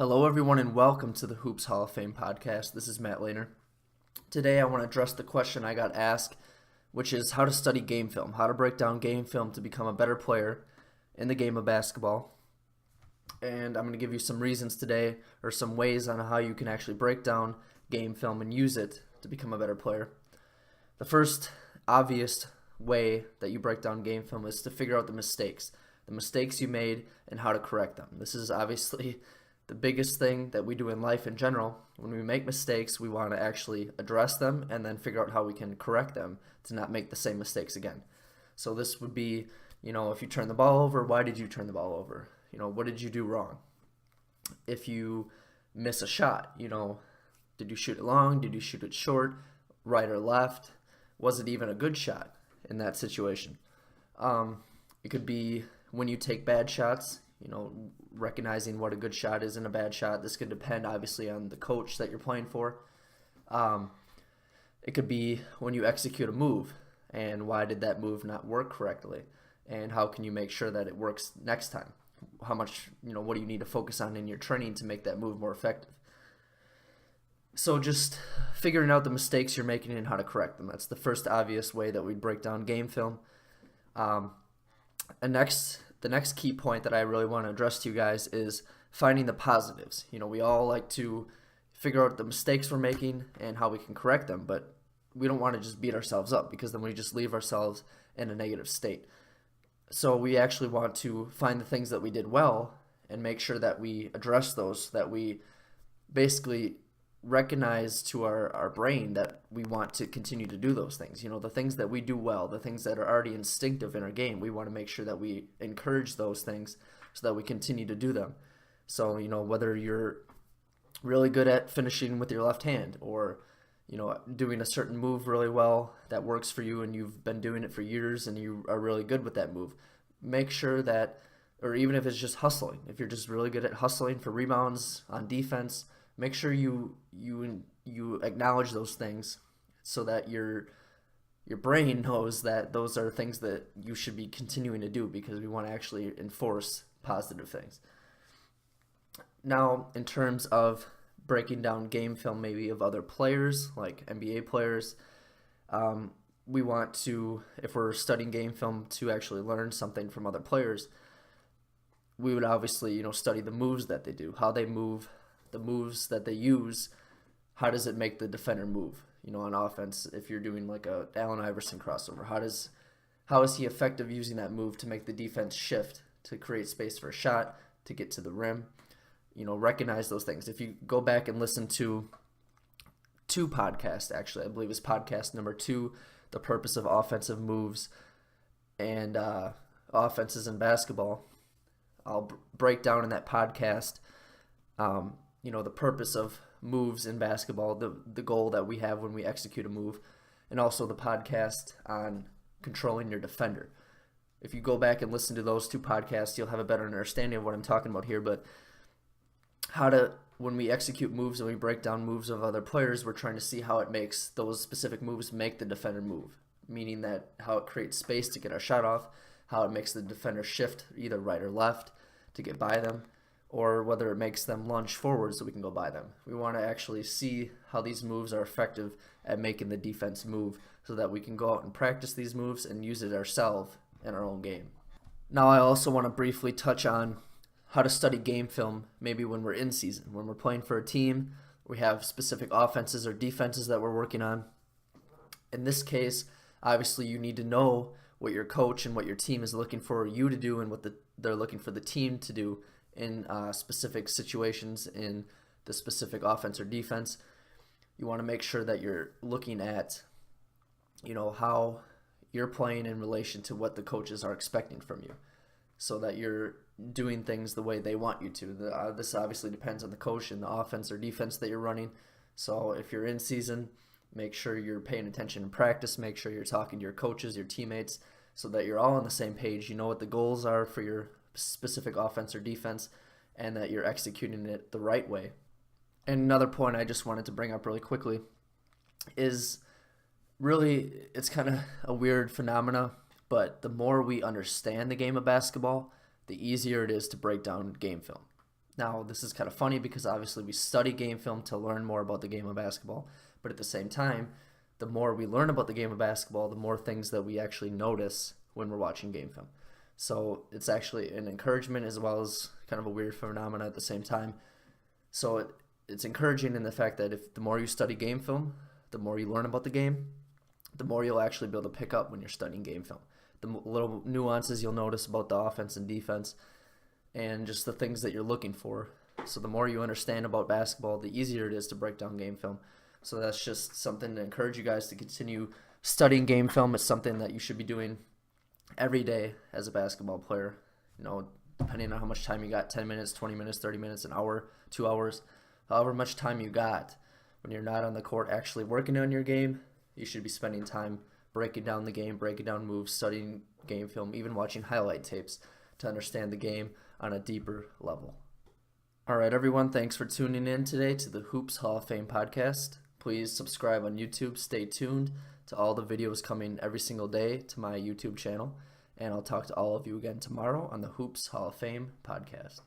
Hello, everyone, and welcome to the Hoops Hall of Fame podcast. This is Matt Lehner. Today, I want to address the question I got asked, which is how to study game film, how to break down game film to become a better player in the game of basketball. And I'm going to give you some reasons today, or some ways on how you can actually break down game film and use it to become a better player. The first obvious way that you break down game film is to figure out the mistakes you made, and how to correct them. This is obviously the biggest thing that we do in life in general. When we make mistakes, we want to actually address them and then figure out how we can correct them to not make the same mistakes again. So this would be, if you turn the ball over, why did you turn the ball over? What did you do wrong? If you miss a shot, did you shoot it long? Did you shoot it short? Right or left? Was it even a good shot in that situation? It could be when you take bad shots, recognizing what a good shot is and a bad shot. This could depend, obviously, on the coach that you're playing for. It could be when you execute a move, and why did that move not work correctly, and how can you make sure that it works next time? How much, what do you need to focus on in your training to make that move more effective? So just figuring out the mistakes you're making and how to correct them. That's the first obvious way that we break down game film. The next key point that I really want to address to you guys is finding the positives. We all like to figure out the mistakes we're making and how we can correct them, but we don't want to just beat ourselves up, because then we just leave ourselves in a negative state. So we actually want to find the things that we did well and make sure that we address those, that we basically recognize to our brain that we want to continue to do those things. The things that we do well, the things that are already instinctive in our game, we want to make sure that we encourage those things so that we continue to do them. So, whether you're really good at finishing with your left hand, or, doing a certain move really well that works for you and you've been doing it for years and you are really good with that move, make sure that, or even if it's just hustling, if you're just really good at hustling for rebounds on defense, make sure you acknowledge those things so that your brain knows that those are things that you should be continuing to do, because we want to actually enforce positive things. Now, in terms of breaking down game film maybe of other players, like NBA players, we want to, if we're studying game film to actually learn something from other players, we would obviously, study the moves that they do, how they move, the moves that they use. How does it make the defender move? On offense, if you're doing like a Allen Iverson crossover, how is he effective using that move to make the defense shift, to create space for a shot, to get to the rim? Recognize those things. If you go back and listen to two podcasts, actually, I believe it's podcast number 2, The Purpose of Offensive Moves and Offenses in Basketball, I'll break down in that podcast the purpose of moves in basketball, the goal that we have when we execute a move, and also the podcast on controlling your defender. If you go back and listen to those two podcasts, you'll have a better understanding of what I'm talking about here. But when we execute moves and we break down moves of other players, we're trying to see how it makes those specific moves make the defender move, meaning that how it creates space to get our shot off, how it makes the defender shift either right or left to get by them, or whether it makes them lunge forward so we can go by them. We want to actually see how these moves are effective at making the defense move, so that we can go out and practice these moves and use it ourselves in our own game. Now, I also want to briefly touch on how to study game film maybe when we're in season. When we're playing for a team, we have specific offenses or defenses that we're working on. In this case, obviously you need to know what your coach and what your team is looking for you to do, and what they're looking for the team to do in specific situations in the specific offense or defense. You want to make sure that you're looking at, how you're playing in relation to what the coaches are expecting from you, so that you're doing things the way they want you to. This obviously depends on the coach and the offense or defense that you're running. So if you're in season, make sure you're paying attention in practice. Make sure you're talking to your coaches, your teammates, so that you're all on the same page. You know what the goals are for your specific offense or defense, and that you're executing it the right way. And another point I just wanted to bring up really quickly is really, it's kind of a weird phenomena, but the more we understand the game of basketball, the easier it is to break down game film. Now, this is kind of funny because obviously we study game film to learn more about the game of basketball, but at the same time, the more we learn about the game of basketball, the more things that we actually notice when we're watching game film. So it's actually an encouragement as well as kind of a weird phenomenon at the same time. So it's encouraging in the fact that if the more you study game film, the more you learn about the game, the more you'll actually be able to pick up when you're studying game film. The little nuances you'll notice about the offense and defense and just the things that you're looking for. So the more you understand about basketball, the easier it is to break down game film. So that's just something to encourage you guys to continue studying game film. It's something that you should be doing every day as a basketball player. You know, depending on how much time you got, 10 minutes, 20 minutes, 30 minutes, an hour, 2 hours, however much time you got. When you're not on the court actually working on your game, you should be spending time breaking down the game, breaking down moves, studying game film, even watching highlight tapes to understand the game on a deeper level. All right, everyone, thanks for tuning in today to the Hoops Hall of Fame podcast. Please subscribe on YouTube. Stay tuned to all the videos coming every single day to my YouTube channel. And I'll talk to all of you again tomorrow on the Hoops Hall of Fame podcast.